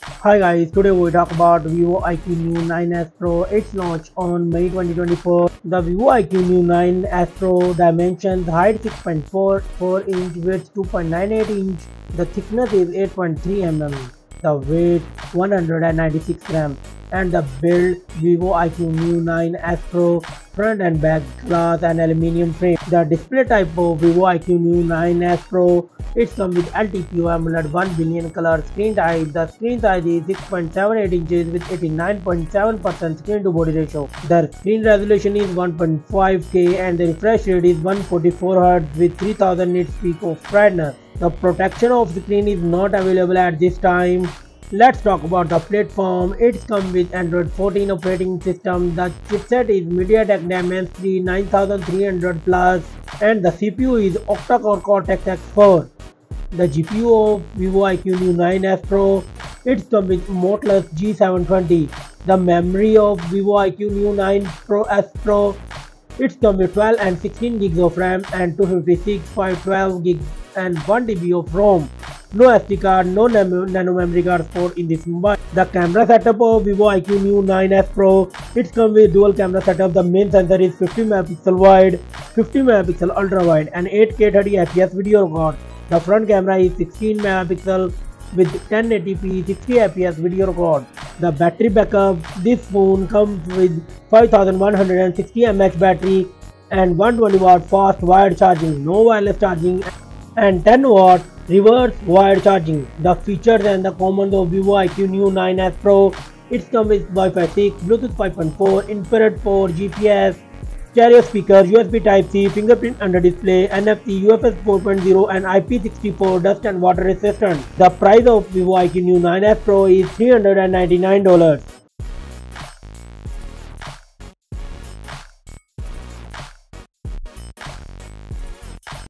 Hi guys, today we talk about Vivo iQOO Neo9s Pro. It's launched on May 2024. The Vivo iQOO Neo9s Pro dimensions: height 6.44 inch, width 2.98 inch, the thickness is 8.3 mm, the weight 196 grams, and the build Vivo iQOO Neo9s Pro, front and back glass and aluminium frame. The display type of Vivo iQOO Neo9s Pro, it comes with LTPO AMOLED 1 billion color screen type. The screen size is 6.78 inches with 89.7% screen to body ratio. The screen resolution is 1.5K and the refresh rate is 144Hz with 3000 nits peak of brightness. The protection of the screen is not available at this time. Let's talk about the platform. It comes with Android 14 operating system. The chipset is MediaTek Dimensity 9300 Plus and the CPU is octa-core Cortex-X4. The GPU of Vivo iQOO Neo9s Pro, it comes with Motorola G720. The memory of Vivo iQOO Neo9 Pro S Pro, it comes with 12 and 16 gigs of RAM and 256, 512 gigs and 1 TB of ROM. No SD card, no nano memory card support in this mobile. The camera setup of Vivo iQOO Neo9s Pro, it comes with dual camera setup. The main sensor is 50 MP wide, 50 MP ultra wide and 8K 30fps video record. The front camera is 16 MP with 1080p 60fps video record. The battery backup, this phone comes with 5160 mAh battery and 120 watt fast wired charging, no wireless charging, and 10 watt reverse wired charging. The features and the commons of Vivo iQOO Neo9s Pro, it comes with Wi-Fi 6, Bluetooth 5.4, infrared 4, GPS, stereo speakers, USB Type-C, fingerprint under display, NFC, UFS 4.0 and IP64 dust and water resistant. The price of Vivo iQOO Neo9s Pro is $399.